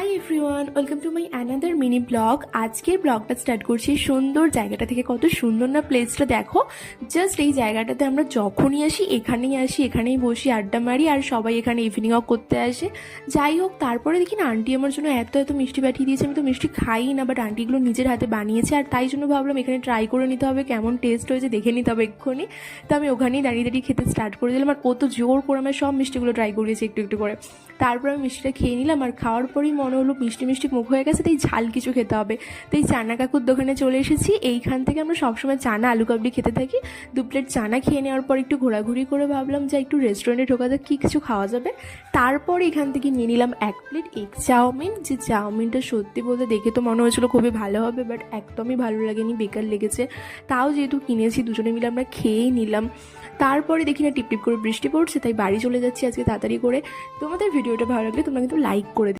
Hi everyone, welcome to my another mini blog. আজকের ব্লগটা start করছি সুন্দর জায়গাটা থেকে। কত সুন্দর না প্লেসটা দেখো। জাস্ট এই জায়গাটাতে আমরা যখনই আসি এখানেই বসি, আড্ডা মারি, আর সবাই এখানে ইভিনিং ওয়াক করতে আসে। যাই হোক, তারপরে দেখি না আন্টি আমার জন্য এত এত মিষ্টি পাঠিয়ে দিয়েছে। আমি তো মিষ্টি খাই না, বাট আন্টিগুলো নিজের হাতে বানিয়েছে, আর তাই জন্য ভাবলাম এখানে ট্রাই করে নিতে হবে, কেমন টেস্ট হয়েছে দেখে নিতে হবে এক্ষুনি। তো আমি ওখানেই দাঁড়িয়ে দাঁড়িয়ে খেতে স্টার্ট করে দিলাম, আর ও তো জোর করে আমার সব মিষ্টিগুলো ট্রাই করিয়েছে একটু একটু করে। তারপর আমি মিষ্টিটা খেয়ে নিলাম, আর খাওয়ার পরেই মনে হলো মিষ্টি মিষ্টি মুখ হয়ে গেছে, তাই ঝাল কিছু খেতে হবে। তো এই চানা কাকুর দোকানে চলে এসেছি। এইখান থেকে আমরা সবসময় চানা আলু কাবলি খেতে থাকি। 2 প্লেট চানা খেয়ে নেওয়ার পর একটু ঘোরাঘুরি করে ভাবলাম যে একটু রেস্টুরেন্টে ঢোকা যাক, কী কিছু খাওয়া যাবে। তারপর এখান থেকে নিয়ে নিলাম 1 প্লেট এগ চাউমিন। যে চাউমিনটা সত্যি বলতে দেখে তো মনে হয়েছিল খুবই ভালো হবে, বাট একদমই ভালো লাগেনি, বেকার লেগেছে। তাও যেহেতু কিনেছি, দুজনে মিলে আমরা খেয়েই নিলাম। তারপরে দেখি না টিপ টিপ করে বৃষ্টি পড়ছে, তাই বাড়ি চলে যাচ্ছি আজকে তাড়াতাড়ি করে। তোমাদের ভিডিওটা ভালো লাগলে তোমরা কিন্তু লাইক করে